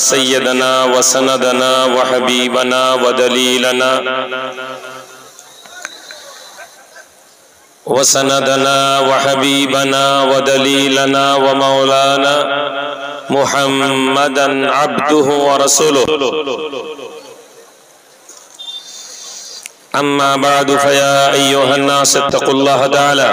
सय्यदना व सनदना व हबीबना व दलीलना व सनदना व हबीबना व दलीलना व मौलाना मुहम्मदन अब्दुहु व रसूलुहु अम्मा बादु फया अय्युहन्नास इत्तक़ुल्लाह तआला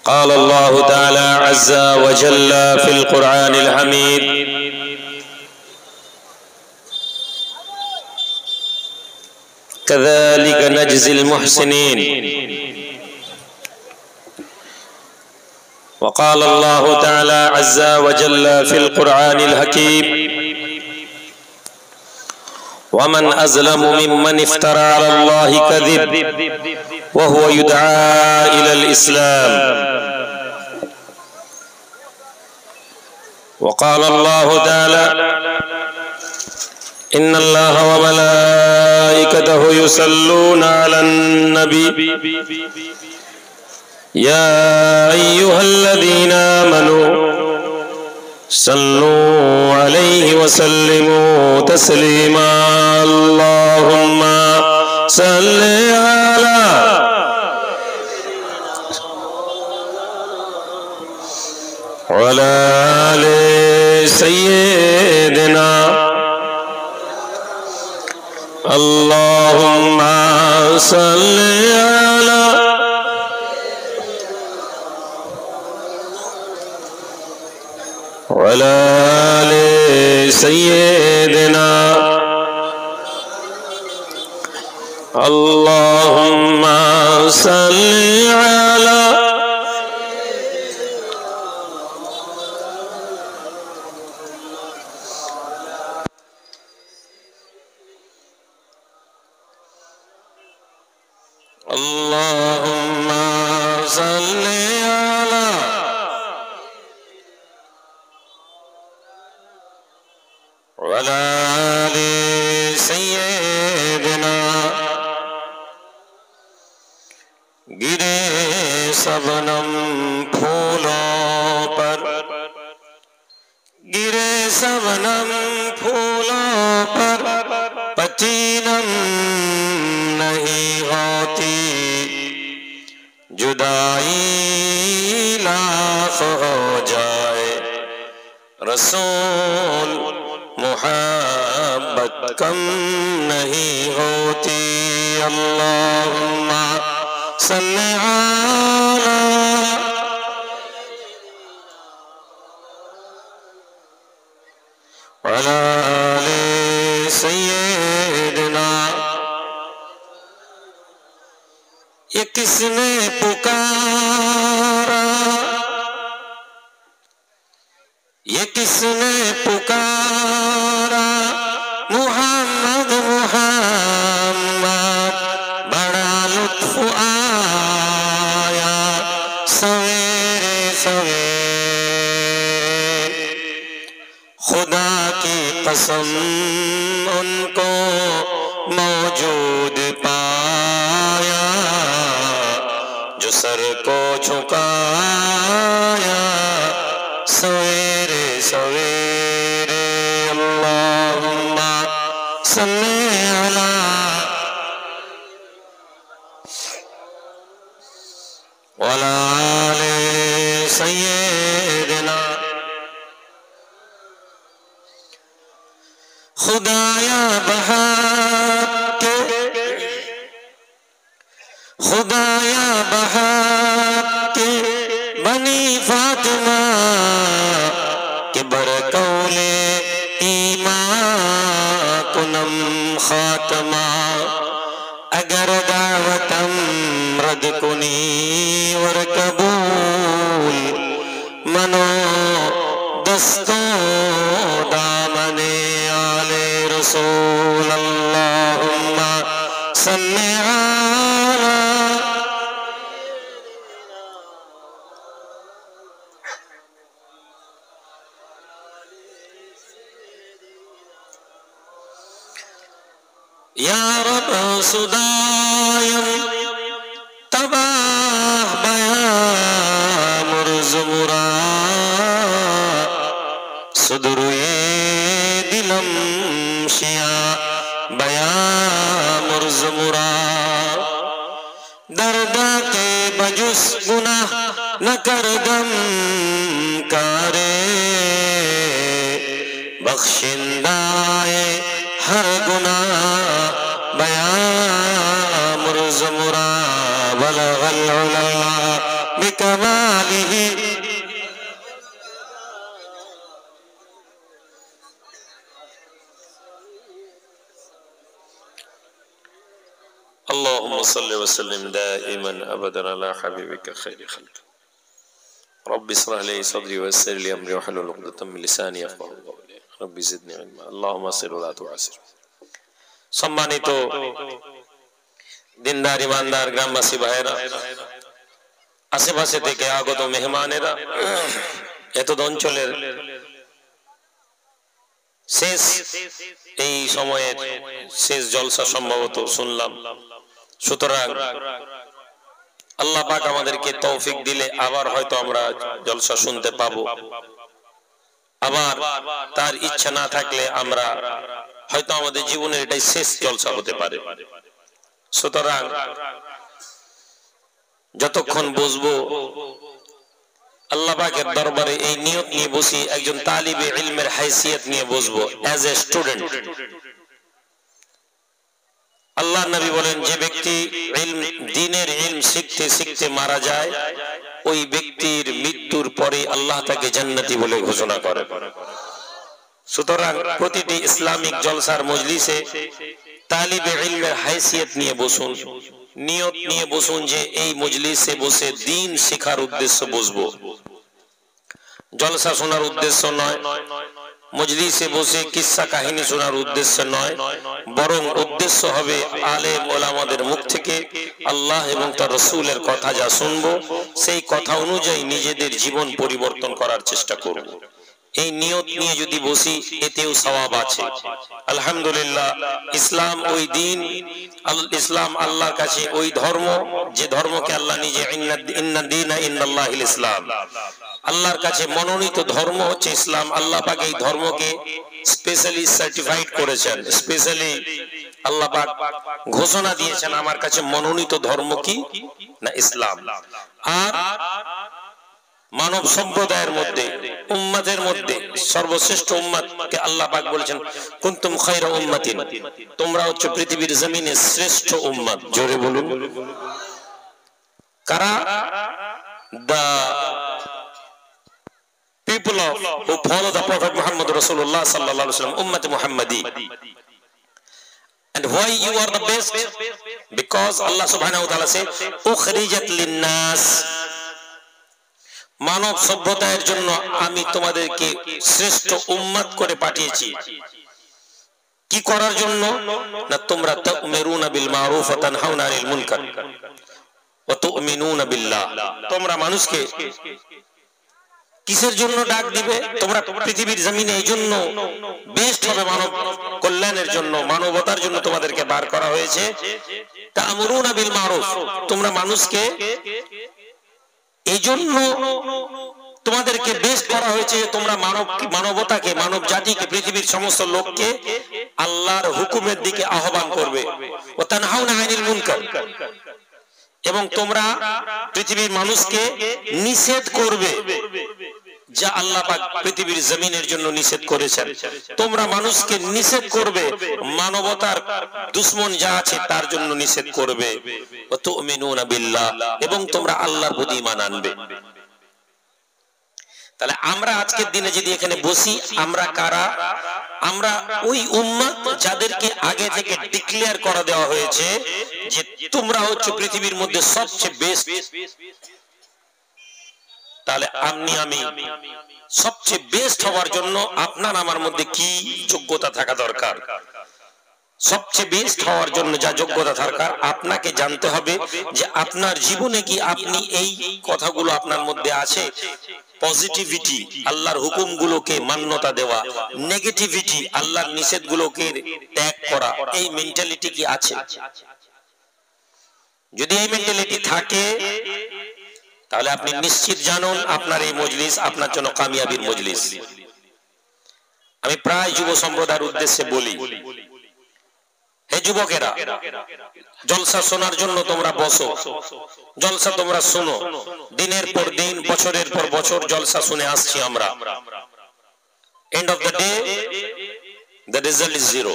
क़ाल अल्लाहु तआला अज़्ज़ा व जल्ला फ़िल क़ुरआनिल हमीद कज़ालिक नज्ज़िल मुहसिनीन व क़ाल अल्लाहु तआला अज़्ज़ा व जल्ला फ़िल क़ुरआनिल हकीम वमन अज़लमु मिम्मन इफ्तरा अलल्लाहि कज़िब व हुवा युदआ इलल इस्लाम व क़ाल अल्लाहु तआला इन्नल्लाह व मलाइकतहु युसल्लूना अलन नबी या अय्युहल्लज़ीना आमनू सल्लू अलैहि व सल्लिमू तस्लीमा अल्लाहुम्मा सल्लि अला वअला आलि सय्यिदिना अल्लाहुम्मा सल्लि अला वअला आलि सय्यिदिना अल्लाहुम्मा सल्लि अला अल्लाहुम्मा सल्लि अला वअला आलि सय्यिदिना गिरे सबनम फूलों पर गिरे सबनम फूलों पर पचीनम नहीं होती जुदाई लाख हो जाए रसूल मुहब्बत कम नहीं होती अल्लाहुम्मा सल्लि अला वअला आलि सय्यिदिना ये किसने पुकारा ये किसने पुकारा मुहम्मद मुहम्मद बड़ा लुत्फ आया सवेरे सवेरे खुदा की कसम उनको मौजूद पाया जो सर को झुकाया सवेरे सवेरे अल्लाहुम्मा सल्लि अला वअला आलि सय्यिदिना खुदाया बहार के बनी फातिमा के बरकौले ईमान कुनम खातमा अगर दावतम रद कुनी वर कबूल मनो दस्तो दामने आले रसूल अल्लाहुम्मा सल्लि अला या रब सुदायम तबाह बया मुर्ज़ मुराद सुदरुए दिलम शिया बया मुर्ज मुरा दर्दा के बजुस गुनाह न करदम कारे बख्शिंदाए हर गुनाह बया मुर्ज मुरा बलगल उला बिकमालिही अल्लाहुम्मा सल्लि व सल्लिम दाइमन अबदन अला हबीबिका खैरि खल्क रब्बि इश्रह ली सदरी व यस्सिर ली अमरी वहलुल उक़दतम मिन लिसानी यफ़क़हू क़ौली रब्बि ज़िदनी इल्मा अल्लाहुम्मा सिर व ला तुअसिर। सम्मानित दिनदार ईमानदार ग्रामवासी भाइरा, आशेपाशे থেকে আগত মেহমানেরা, এতদ অঞ্চলের শেষ এই সময়ের শেষ জলসা সম্ভবত শুনলাম। সুতরাং আল্লাহ পাক আমাদেরকে তৌফিক দিলে আবার হয়তো আমরা জলসা শুনতে পাবো, আবার তার ইচ্ছা না থাকলে আমরা হয়তো আমাদের জীবনের এটাই শেষ জলসা হতে পারে। সুতরাং যতক্ষণ বসবো আল্লাহ পাকের দরবারে এই নিয়ত নিয়ে বসি, একজন তালিবে ইলমের হাইসিয়ত নিয়ে বসবো, অ্যাজ এ স্টুডেন্ট। আল্লাহ নবী বলেন, যে ব্যক্তি দ্বীনের ইলম শিখতে শিখতে মারা যায়, ওই ব্যক্তির মৃত্যুর পরে আল্লাহ তাকে জান্নাতি বলে ঘোষণা করে। সুতরাং প্রতিটি ইসলামিক জলসার মজলিসে তালিবে ইলমের হাইসিয়ত নিয়ে বসুন, নিয়ত নিয়ে বসুন যে এই মজলিসে বসে দ্বীন শেখার উদ্দেশ্য বসবো, জলসা শোনার উদ্দেশ্য নয়, মজলিসে বসে কিসসা কাহিনী শোনার উদ্দেশ্য নয়, বরং উদ্দেশ্য হবে আলেম ওলামাদের মুখ থেকে আল্লাহ এবং তার রাসূলের কথা যা শুনবো সেই কথা অনুযায়ী নিজেদের জীবন পরিবর্তন করার চেষ্টা করব। এই নিয়ত নিয়ে যদি বসি এতেও সওয়াব আছে। আলহামদুলিল্লাহ, ইসলাম ওই দিন, ইসলাম আল্লাহর কাছে ওই ধর্ম যে ধর্মকে আল্লাহ নিজে ইন্না দীনা ইনদাল্লাহিল ইসলাম, আল্লাহর কাছে মনোনীত ধর্ম হচ্ছে ইসলাম। আল্লাহ পাক এই ধর্মকে স্পেশালি সার্টিফাইড করেছেন, স্পেশালি আল্লাহ পাক ঘোষণা দিয়েছেন আমার কাছে মনোনীত ধর্ম কি না ইসলাম। আর মানব সম্প্রদায়ের মধ্যে উম্মতের মধ্যে সর্বশ্রেষ্ঠ উম্মতকে আল্লাহ পাক বলেছেন কুনতুম খায়রা উম্মাতিন, তোমরা হচ্ছে পৃথিবীর জমিনে শ্রেষ্ঠ উম্মত। জোরে বলুন কারা? the people who follow the Prophet Muhammad Rasulullah sallallahu alaihi wasallam, ummat Muhammadi. And why you are the best? Because Allah subhanahu wa ta'ala said ukhrijat linnas, মানব সভ্যতার জন্য আমি তোমাদেরকে শ্রেষ্ঠ উম্মত করে পাঠিয়েছি। কি করার জন্য? না তোমরা তা'মুরুনা বিল মারুফ ওয়া তানহাউনা আনিল মুনকার ওয়া তু'মিনুনা বিল্লাহ। তোমরা মানুষকে কিসের জন্য ডাক দিবে? তোমরা পৃথিবীর জমিনে এই জন্য বেস্ট হবে, মানব কল্যাণের জন্য, মানবতার জন্য তোমাদেরকে বার করা হয়েছে। তা'মুরুনা বিল মারুফ, তোমরা মানুষকে এই জন্য তোমাদেরকে বেস্ট করা হয়েছে, তোমরা মানবতাকে, মানব জাতিকে, পৃথিবীর সমস্ত লোককে আল্লাহর হুকুমের দিকে আহ্বান করবে। ওয়া তানহাউনা আনিল মুনকার, এবং তোমরা পৃথিবীর মানুষকে নিষেধ করবে যা আল্লাহ পাক পৃথিবীর জমিনের জন্য নিষেধ করেছেন। তোমরা মানুষকে নিষেধ করবে, মানবতার দুশমন যা আছে তার জন্য নিষেধ করবে। ওয়া তু'মিনুনা বিল্লাহ, এবং তোমরা আল্লাহর প্রতি ঈমান আনবে। তাহলে আমরা আজকের দিনে যদি এখানে বসি, আমরা কারা? আমরা ওই উম্মত যাদেরকে আগে থেকে ডিক্লেয়ার করে দেওয়া হয়েছে যে তোমরা হচ্ছে পৃথিবীর মধ্যে সবচেয়ে বেস্ট। তাহলে আমি সবচেয়ে বেস্ট হওয়ার জন্য আপনার আমার মধ্যে কি যোগ্যতা থাকা দরকার? সবচেয়ে বেস্ট হওয়ার জন্য যা যোগ্যতা দরকার, আপনাকে জানতে হবে যে আপনার জীবনে কি আপনি এই কথাগুলো আপনার মধ্যে আছে। পজিটিভিটি, আল্লাহর হুকুমগুলোকে মান্যতা দেওয়া, নেগেটিভিটি, আল্লাহর নিষেধগুলোকে ত্যাগ করা, এই মেন্টালিটি কি আছে? যদি এই মেন্টালিটি থাকে তাহলে আপনি নিশ্চিত জানুন আপনার এই মজলিস আপনার জন্য কামিয়াবির মজলিস। আমি প্রায় যুব সম্প্রদায়ের উদ্দেশ্যে বলি, হে যুবকেরা, জলসা শোনার জন্য তোমরা বসো, জলসা তোমরা শোনো। দিনের পর দিন, বছরের পর বছর জলসা শুনে আসছি আমরা। End of the day the result is zero.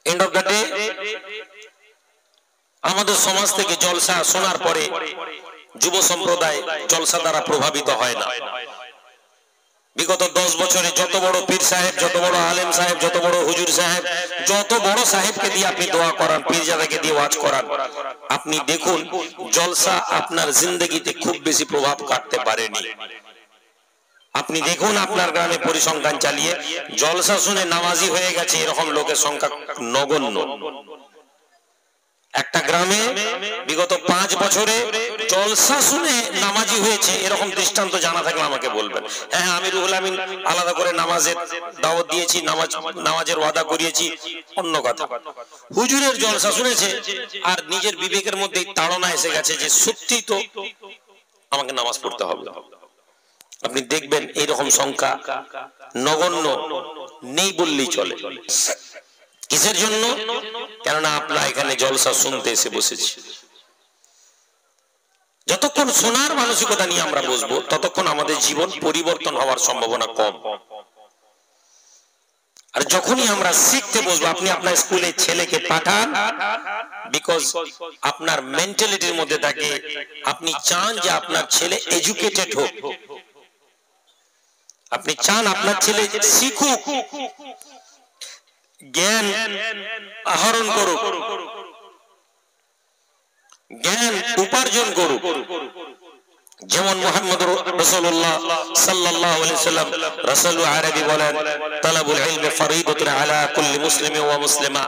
End of the day, আমাদের সমাজ থেকে জলসা শোনার পরে যুব সম্প্রদায় জলসা দ্বারা প্রভাবিত হয় না। বিগত 10 বছরে যত বড় পীর সাহেব, যত বড় আলেম সাহেব, যত বড় হুজুর সাহেব, যত বড় সাহেবকে দিয়ে আপনি দোয়া করান, পীরজাদাকে দিয়ে ওয়াজ করান, আপনি দেখুন জলসা আপনার জিন্দগিতে খুব বেশি প্রভাব কাটতে পারেনি। আপনি দেখুন আপনার গ্রামে পরিসংখ্যান চালিয়ে জলসা শুনে নামাজি হয়ে গেছে এরকম লোকের সংখ্যা নগণ্য। একটা গ্রামে বিগত 5 বছরে জলসা শুনে নামাজি হয়েছে এরকম দৃষ্টান্ত জানা থাকলে আমাকে বলবেন। হ্যাঁ, আমি রুহুল আমিন আলাদা করে নামাজের দাওয়াত দিয়েছি, নামাজের ওয়াদা করিয়েছি, অন্য কথা। হুজুরের জলসা শুনেছে আর নিজের বিবেকের মধ্যে তাড়না এসে গেছে যে সত্যি তো আমাকে নামাজ পড়তে হবে। আপনি দেখবেন এইরকম সংখ্যা নগণ্য, নেই বললেই চলে। কিসের জন্য? কেননা আপনারা এখানে জলসা শুনতে এসে বসেছি। যতক্ষণ শোনার মানসিকতা নিয়ে আমরা বসবো ততক্ষণ আমাদের জীবন পরিবর্তন হওয়ার সম্ভাবনা কম। আর যখনই আমরা শিখতে বসবো, আপনি আপনার স্কুলে ছেলেকে পাঠান, বিকজ আপনার মেন্টালিটির মধ্যে থাকে আপনি চান যে আপনার ছেলে এডুকেটেড হোক, আপনি চান আপনার ছেলে শিখুক, জ্ঞান আহরণ করুক, জ্ঞান উপার্জন করুক। যেমন মুহাম্মদ রাসূলুল্লাহ সাল্লাল্লাহু আলাইহি ওয়াসাল্লাম রাসূল আরবি বলেন, তালাবুল ইলমি ফরিদাতুন আলা কুল্লি মুসলিমিন ওয়া মুসলিমা।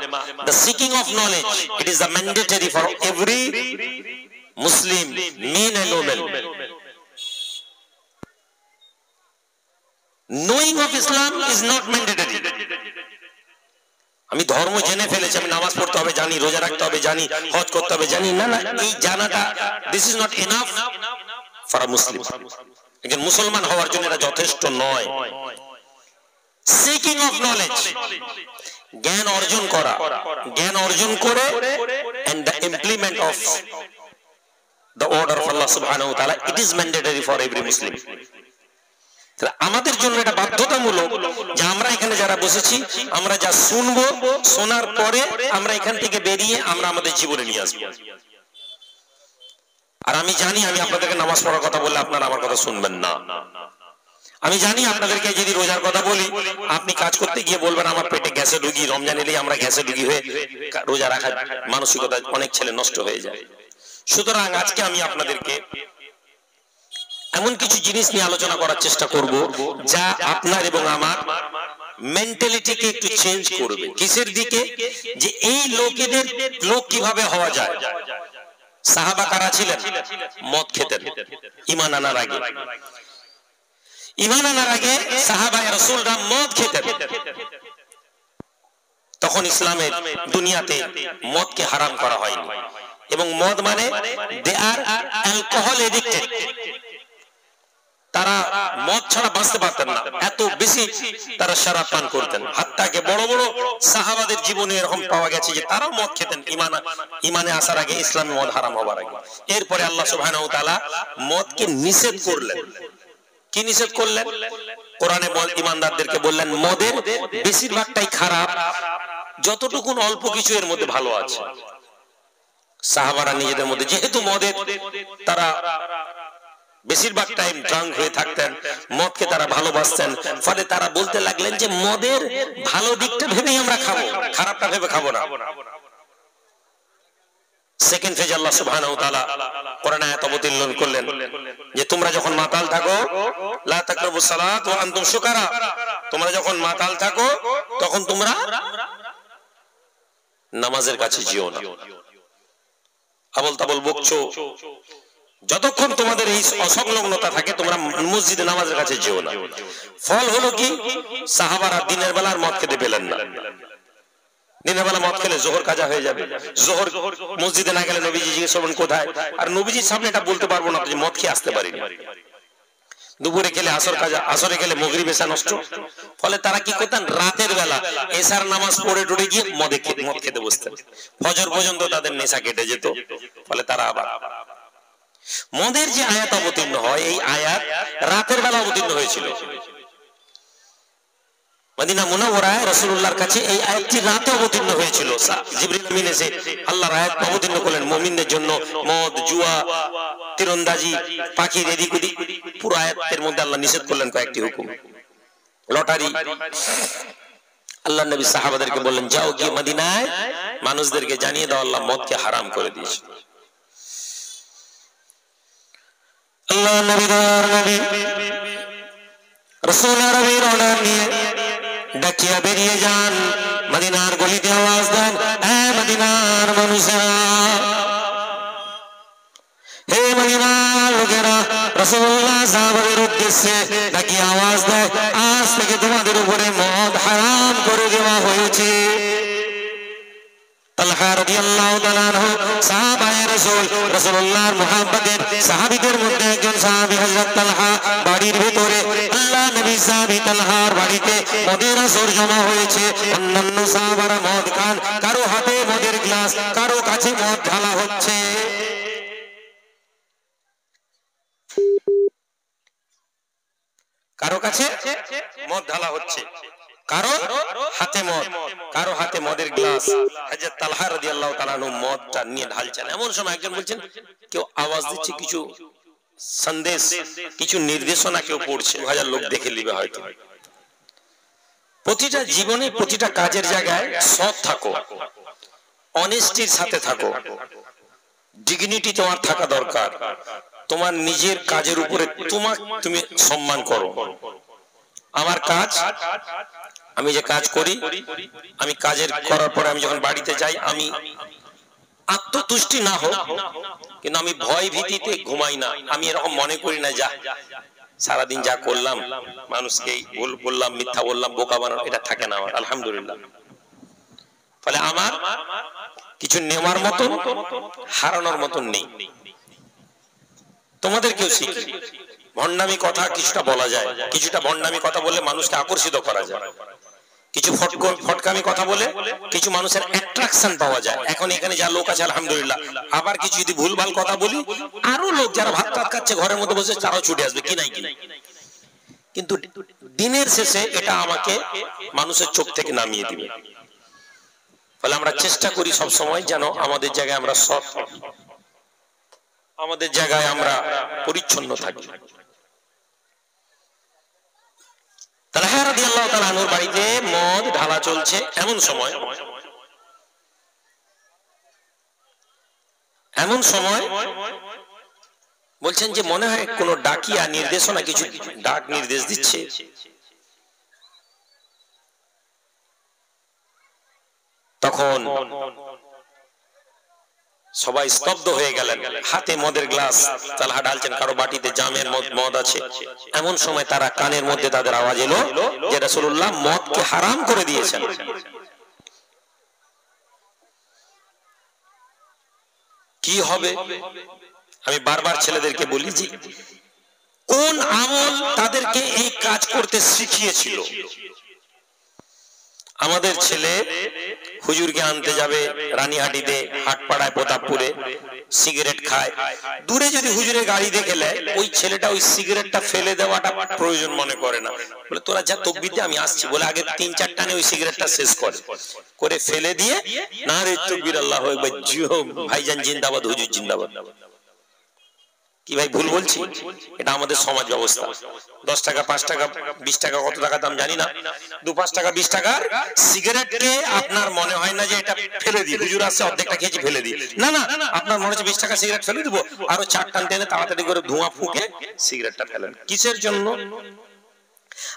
The seeking of knowledge, it is a mandatory for every Muslim, men and women. Knowing of Islam is not mandatory. আমি ধর্ম জেনে ফেলেছি, আমি নামাজ পড়তে হবে জানি, রোজা রাখতে হবে জানি, হজ করতে হবে জানি, না না, এই জানাটা this is not enough for a Muslim. একজন মুসলমান হওয়ার জন্য এটা যথেষ্ট নয়। সিকিং অফ নলেজ, জ্ঞান অর্জন করা, জ্ঞান অর্জন করে and the implement of the order of Allah সুবহানাহু ওয়া তাআলা, it is mandatory for every Muslim. আমাদের জন্য এটা বাধ্যতামূলক যে আমরা এখানে যারা বসেছি আমরা যা শুনবো, শোনার পরে আমরা এখান থেকে বেরিয়ে আমরা আমাদের জীবনে নিয়ে আসবো। আর আমি জানি আমি আপনাদেরকে নামাজ পড়ার কথা বললে আপনারা আমার কথা শুনবেন না। আমি জানি আপনাদেরকে যদি রোজার কথা বলি আপনি কাজ করতে গিয়ে বলবেন আমার পেটে গ্যাসে রুগী, রমজান এলেই আমরা গ্যাসে রুগী হয়ে রোজা রাখার মানসিকতা অনেক ছেলে নষ্ট হয়ে যায়। সুতরাং আজকে আমি আপনাদেরকে এমন কিছু জিনিস নিয়ে আলোচনা করার চেষ্টা করব যা আপনার এবং আমার মেন্টালিটিকে একটু চেঞ্জ করবে। কিসের দিকে? যে এই লোকেদের লোক কিভাবে হওয়া যায়। সাহাবা কারা ছিলেন? মদ খেতেন ঈমান আনার আগে। ঈমান আনার আগে সাহাবায়ে রাসূলরা মদ খেতেন। তখন ইসলামের দুনিয়াতে মদকে হারাম করা হয়নি, এবং মদ মানে দে আর অ্যালকোহল এডিক্টেড। তারা মদ ছাড়া বাঁচতে পারতেন না, এত বেশি তারা শরাব পান করতেন। হাত্তাকে বড় বড় সাহাবাদের জীবনে এরকম পাওয়া গেছে যে তারাও মদ খেতেন ঈমানে আসার আগে, ইসলামে মদ হারাম হবার আগে। এরপরে আল্লাহ সুবহানাহু ওয়া তাআলা মদকে নিষেধ করলেন। কি নিষেধ করলেন? কোরআনে ঈমানদারদেরকে বললেন মদের বেশিরভাগটাই খারাপ, যতটুকু অল্প কিছু এর মধ্যে ভালো আছে। সাহাবারা নিজেদের মধ্যে যেহেতু মদের তারা বেশিরভাগ টাইম ড্রাঙ্ক হয়ে থাকতেন, মদকে তারা ভালোবাসতেন, ফলে তারা বলতে লাগলেন যে মদের ভালো দিকটা ভেবেই আমরা খাবো, খারাপটা ভেবে খাবো না। সেকেন্ড ফেজ আল্লাহ সুবহানাহু ওয়া তাআলা কোরআনে আয়াত অবতীর্ণ করলেন যে তোমরা যখন মাতাল থাকো লা তাকরাবুস সালাত ওয়া আনতুম সুকারা, তোমরা যখন মাতাল থাকো তখন তোমরা নামাজের কাছে যেও না। আবল তাবল বকছো, যতক্ষণ তোমাদের এই অসংলগ্নতা থাকে তোমরা মসজিদে নামাজের কাছে যেও না। ফল হলো কি? সাহাবারা দিনের বেলা আর মদ খেতে পেলেন না। দিনের বেলা মদ খেলে জোহর কাজা হয়ে যাবে, জোহর মসজিদে না গেলে নবীজি জিজ্ঞেস করবেন কোথায়, আর নবীজির সামনে এটা বলতে পারবো না যে মদ খেয়ে আসতে পারিনি। দুপুরে খেলে আসর কাজা, আসরে খেলে মাগরিব এশা নষ্ট। ফলে তারা কি করতেন, রাতের বেলা এশার নামাজ পড়ে টড়ে গিয়ে মদ খেতে বসতেন, ফজর পর্যন্ত তাদের নেশা কেটে যেত। ফলে তারা আবার মদের যে আয়াত অবতীর্ণ হয়, এই আয়াত রাতের বেলা অবতীর্ণ হয়েছিল মদিনা মুনাওয়ারায়। রাসূলুল্লাহর কাছে এই আয়াতটি রাতে অবতীর্ণ হয়েছিল। জিবরিল আমিন এসে আল্লাহর আয়াত অবতীর্ণ করলেন মুমিনদের জন্য। মদ, জুয়া, তীরন্দাজি, পাখির এদিক ওদিক, পুরো আয়াতের মধ্যে আল্লাহ নিষেধ করলেন কয়েকটি হুকুম। লটারি, আল্লাহ নবী সাহাবাদেরকে বললেন, যাও গিয়ে মদিনায় মানুষদেরকে জানিয়ে দাও আল্লাহ মদকে হারাম করে দিয়েছে। আল্লাহ নবী রাসূল আরবীর অর্ডার নিয়ে ডাকিয়া বেরিয়ে যান, মদিনার গলিতে আওয়াজ দেন, হে মদিনার মানুষেরা, হে মদিনার লোকেরা। রাসূলুল্লাহ সাহাবাদের উদ্দেশ্যে ডাকিয়া আওয়াজ দেয়, আজ থেকে তোমাদের উপরে মদ হারাম করে দেওয়া হয়েছে। তালহা রাদিয়াল্লাহু তাআলা আনহু সাহাবায়ে রাসূল, রাসূলুল্লাহর মুহাব্বতের সাহাবীদের মধ্যে একজন সাহাবী হযরত তালহা। বাড়ির ভিতরে আল্লাহ নবী সাহাবী তালহার বাড়িতে মদের আসর জমা হয়েছে। অন্যান্য সাহাবারা মদ খান, কারো হাতে মদের গ্লাস, কারো কাছে মদ ঢালা হচ্ছে। কারো কাছে মদ ঢালা হচ্ছে, কারো হাতে মদ, কারো হাতে মদের গ্লাস। হযরত তালহা রাদিয়াল্লাহু তাআলা আনহু মদটা নিয়ে ঢালছেন। এমন সময় একজন বলছেন, কেউ আওয়াজ দিচ্ছে, কিছু সন্দেশ, কিছু নির্দেশনা কেউ পড়ছে, 2000 লোক দেখে নিবে হয়তো। প্রতিটা জীবনে, প্রতিটা কাজের জায়গায় সৎ থাকো, অনেস্টির সাথে থাকো, ডিগনিটি তোমার থাকা দরকার। তোমার নিজের কাজের উপরে তুমি সম্মান করো। আমার কাজ, আমি যে কাজ করি, আমি কাজের করার পরে আমি যখন বাড়িতে যাই, আমি আত্মতুষ্টি না হোক, কিন্তু আমি ভয় ভীতিতে ঘুমাই না। আমি এরকম মনে করি না যা সারাদিন যা করলাম, মানুষকে ভুল বললাম, মিথ্যা বললাম, বোকা বানানো, এটা থাকে না আমার, আলহামদুলিল্লাহ। ফলে আমার কিছু নেওয়ার মতন, হারানোর মতন নেই। তোমাদেরকেও শিখি, ভণ্ডামি কথা কিছুটা বলা যায়, কিছুটা ভণ্ডামি কথা বললে মানুষকে আকর্ষিত করা যায়, কিছু ফটকামি কথা বলে কিছু মানুষের অ্যাট্রাকশন পাওয়া যায়। এখন এখানে যা লোক আছে আলহামদুলিল্লাহ, আবার কিছু যদি ভুলভাল কথা বলি, আরো লোক যারা ভাত ভাত খাচ্ছে ঘরের মধ্যে বসে, তারাও ছুটে আসবে, কি নাই কি নাই। কিন্তু দিনের শেষে এটা আমাকে মানুষের চোখ থেকে নামিয়ে দিবে। ফলে আমরা চেষ্টা করি সব সময় যেন আমাদের জায়গায় আমরা সৎ, আমাদের জায়গায় আমরা পরিচ্ছন্ন থাকি। তালহা রাদিয়াল্লাহু তাআলা আনহুর বাড়িতে মদ ঢালা চলছে। এমন সময় বলছেন যে মনে হয় কোন ডাকিয়া নির্দেশনা, কিছু ডাক নির্দেশ দিচ্ছে। তখন সবাই স্তব্ধ হয়ে গেলেন। হাতে মদের গ্লাস তালহা ঢালছেন, কারো বাটিতে জামের মদ আছে। এমন সময় তারা কানের মধ্যে তাদের আওয়াজ এলো যে রাসূলুল্লাহ মদকে হারাম করে দিয়েছেন। কি হবে? আমি বারবার ছেলেদেরকে বলি যে কোন আমল তাদেরকে এই কাজ করতে শিখিয়েছিল। আমাদের ছেলে হুজুরকে আনতে যাবে রানীহাটিতে, হাটপাড়ায়, প্রতাপপুরে, সিগারেট খায়। দূরে যদি হুজুরের গাড়ি দেখে নেয়, ওই ছেলেটা ওই সিগারেটটা ফেলে দেওয়াটা প্রয়োজন মনে করে না। বলে তোরা যা তকবির দে, আমি আসছি বলে আগে 3-4 টানে ওই সিগারেটটা শেষ করে ফেলে দিয়ে, না রে তকবির আল্লাহু আকবার, ভাইজান জিন্দাবাদ, হুজুর জিন্দাবাদ। কি ভাই ভুল বলছি? এটা আমাদের সমাজ ব্যবস্থা। 10 টাকা, 5 টাকা, 20 টাকা, কত টাকা দাম জানি না, 2-5 টাকা 20 টাকার সিগারেটকে আপনার মনে হয় না যে এটা ফেলে দিই, হুজুর আসছে অর্ধেকটা খেয়েছি ফেলে দিই, না না, আপনার মনে হচ্ছে 20 টাকা সিগারেট ফেলে দিব, আরো 4 টান টেনে তাড়াতাড়ি করে ধোঁয়া ফুঁকে সিগারেটটা ফেলেন। কিসের জন্য?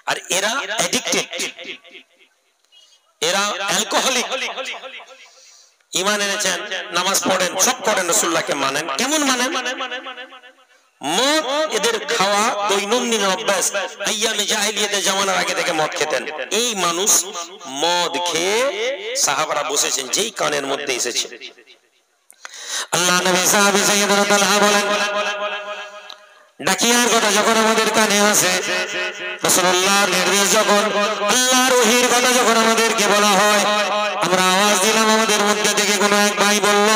আর এরা অ্যাডিক্টেড, এরা অ্যালকোহলিক। ঈমান এনেছেন, নামাজ পড়েন, সব করেন, রাসূলুল্লাহকে মানেন। কেমন মানেন? মদ এদের খাওয়া দৈনন্দিন অভ্যাস। আইয়ামে জাহেলিয়াতের জামানার আগে থেকে মদ খেতেন। এই মানুষ মদ খেয়ে সাহাবারা বসেছেন, যেই কানের মধ্যে এসেছে। আল্লাহ নবী সাহাবী সাইয়েদনা তালহা বলেন, ডাকিয়ার কথা যখন আমাদের কানে আসে, রাসূলুল্লাহর নির্দেশ যখন, আল্লাহর ওহীর কথা যখন আমাদেরকে বলা হয়, আমরা আওয়াজ দিলাম, আমাদের মধ্যে থেকে কোনো এক ভাই বলল,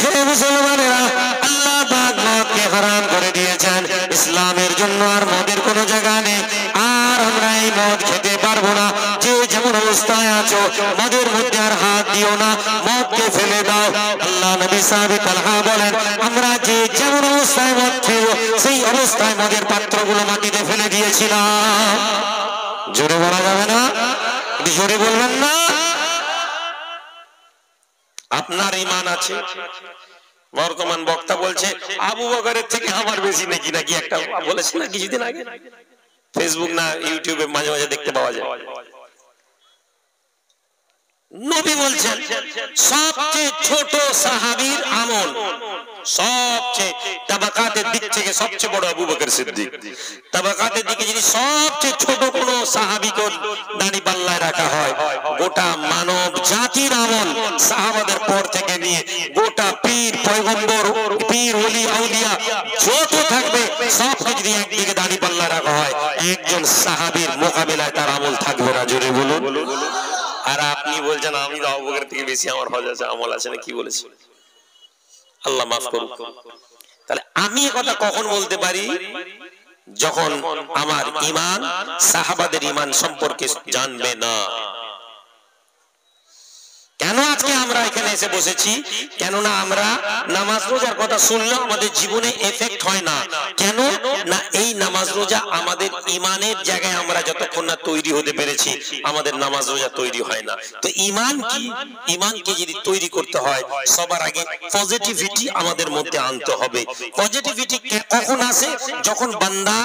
হে মুসলমানেরা, আল্লাহ পাক মদকে হারাম করে দিয়েছেন, ইসলামের জন্য আর মদের কোনো জায়গা নেই, আর আমরা এই মদ খেতে পারবো না, যে যেমন অবস্থায় আছো মদের মধ্যে আর হাত দিও না, মদকে ফেলে দাও। আল্লাহ নবী সাহাবী তালহা বলেন, আমরা যে যেমন অবস্থায় মদ খেয়ে সেই অবস্থায় মদের পাত্রগুলো মাটিতে ফেলে দিয়েছিলাম। জোরে বলা যাবে না? জোরে বলবেন না? আপনার ঈমান আছে? বর্তমান বক্তা বলছে আবু বকরের থেকে আমার বেশি নাকি নাকি একটা বলেছে না কিছুদিন আগে, ফেসবুক না ইউটিউবে মাঝে মাঝে দেখতে পাওয়া যায়। নবী বলছেন সবচেয়ে ছোট সাহাবীর আমল, সবচেয়ে তাবাকাতের দিক থেকে সবচেয়ে বড় আবু বকর সিদ্দিক, তাবাকাতের দিকে যদি সবচেয়ে ছোট কোন সাহাবীকে দাড়ি পাল্লায় রাখা হয়, গোটা মানব জাতির আমল সাহাবাদের পর থেকে নিয়ে গোটা পীর পয়গম্বর, পীর ওলি আউলিয়া যত থাকবে সবকে যদি একদিকে দাড়ি পাল্লায় রাখা হয়, একজন সাহাবীর মোকাবিলায় তার আমল থাকবে না। জোরে বলুন। আর আপনি বলছেন আমি তো আবু বকর থেকে বেশি আমার হজ আছে, আমল আছে না, কি বলেছি? আল্লাহ মাফ করুক। তাহলে আমি এই কথা কখন বলতে পারি? যখন আমার ঈমান সাহাবাদের ঈমান সম্পর্কে জানবে না। কেন আজকে আমরা এখানে এসে বসেছি? কেননা আমরা নামাজ রোজার কথা শুনলেও আমাদের জীবনে এফেক্ট হয় না। কেন না, এই নামাজ রোজা আমাদের ঈমানের জায়গায় আমরা যতক্ষণ না তৈরি হতে পেরেছি আমাদের নামাজ রোজা তৈরি হয় না। তো ঈমান কি? ঈমানকে যদি তৈরি করতে হয় সবার আগে পজিটিভিটি আমাদের মধ্যে আনতে হবে। পজিটিভিটি কখন আসে? যখন বান্দা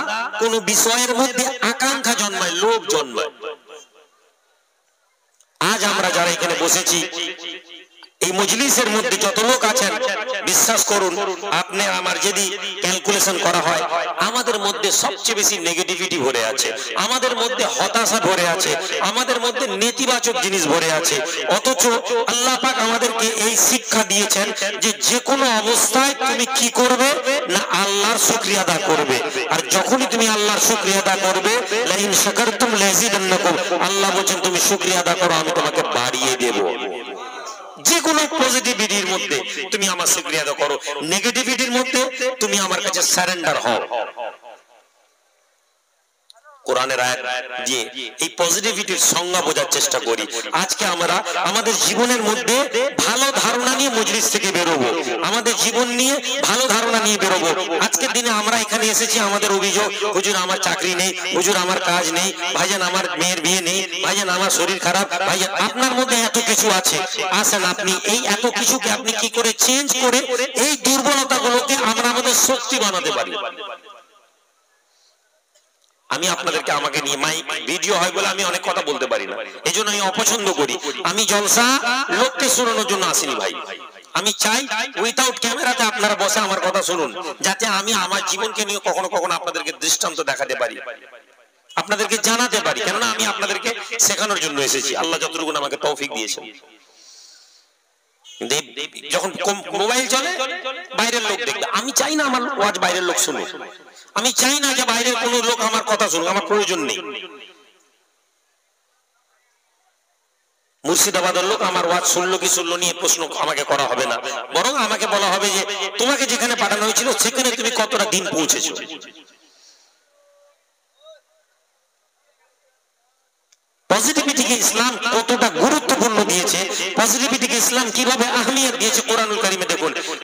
কোনো বিষয়ের মধ্যে আকাঙ্ক্ষা জন্মায়, লোভ জন্মায়। আজ আমরা যারা এখানে বসেছি, এই মজলিসের মধ্যে যত লোক আছেন, বিশ্বাস করুন আপনি আমার যদি ক্যালকুলেশন করা হয়, আমাদের মধ্যে সবচেয়ে বেশি নেগেটিভিটি ভরে আছে, আমাদের মধ্যে হতাশা ভরে আছে, আমাদের মধ্যে নেতিবাচক জিনিস ভরে আছে। অথচ আল্লাহ পাক আমাদেরকে এই শিক্ষা দিয়েছেন যে যে কোনো অবস্থায় তুমি কি করবে না, আল্লাহর শুকরিয়া আদা করবে। আর যখনই তুমি আল্লাহর শুকরিয়া আদা করবে, লাইন শাকারতুম লাযিদান্নাকুম, আল্লাহ বলেন তুমি শুকরিয়া আদা করো আমি তোমাকে বাড়িয়ে দেব। যে কোনো পজিটিভিটির মধ্যে তুমি আমার শুকরিয়া আদা করো, নেগেটিভিটির মধ্যে তুমি আমার কাছে সারেন্ডার হও। কোরআনের আয়াত দিয়ে এই পজিটিভিটির সংজ্ঞা বোঝার চেষ্টা করি। আজকে আমরা আমাদের জীবনের মধ্যে ভালো ধারণা নিয়ে মজলিস থেকে বেরোবো, আমাদের জীবন নিয়ে ভালো ধারণা নিয়ে বেরোবো। আজকের দিনে আমরা এখানে এসেছি, আমাদের অভিযোগ হুজুর আমার চাকরি নেই, হুজুর আমার কাজ নেই, ভাইজান আমার মেয়ের বিয়ে নেই, ভাইজান আমার শরীর খারাপ। ভাইজান আপনার মধ্যে এত কিছু আছে, আসেন আপনি এই এত কিছুকে আপনি কি করে চেঞ্জ করে এই দুর্বলতাগুলোকে আমরা আমাদের শক্তি বানাতে পারি। আমি আপনাদেরকে, আমাকে নিয়ে মাইক ভিডিও হয় বলে আমি অনেক কথা বলতে পারি না, এই জন্য আমি অপছন্দ করি। আমি জলসা লোককে শোনানোর জন্য আসিনি ভাই, আমি চাই উইথাউট ক্যামেরাতে আপনারা বসে আমার কথা শুনুন, যাতে আমি আমার জীবনকে নিয়ে কখনো কখনো আপনাদেরকে দৃষ্টান্ত দেখাতে পারি, আপনাদেরকে জানাতে পারি। কেননা আমি আপনাদেরকে শেখানোর জন্য এসেছি, আল্লাহ যতটুকু আমাকে তৌফিক দিয়েছেন। যখন মোবাইল চলে বাইরের লোক দেখবে, আমি চাই না আমার ওয়াজ বাইরের লোক শুনুক, আমি চাই না যে বাইরের কোনো লোক আমার কথা শুনুক, আমার প্রয়োজন নেই। মুর্শিদাবাদের লোক আমার ওয়াজ শুনলো কি শুনলো নিয়ে প্রশ্ন আমাকে করা হবে না, বরং আমাকে বলা হবে যে তোমাকে যেখানে পাঠানো হয়েছিল সেখানে তুমি কতটা দিন পৌঁছেছো। পজিটিভিটিকে ইসলাম কতটা গুরুত্বপূর্ণ দিয়েছে, পজিটিভিটিকে ইসলাম কিভাবে আহমিয়ত দিয়েছে কোরআনুল কারীমে দেখুন।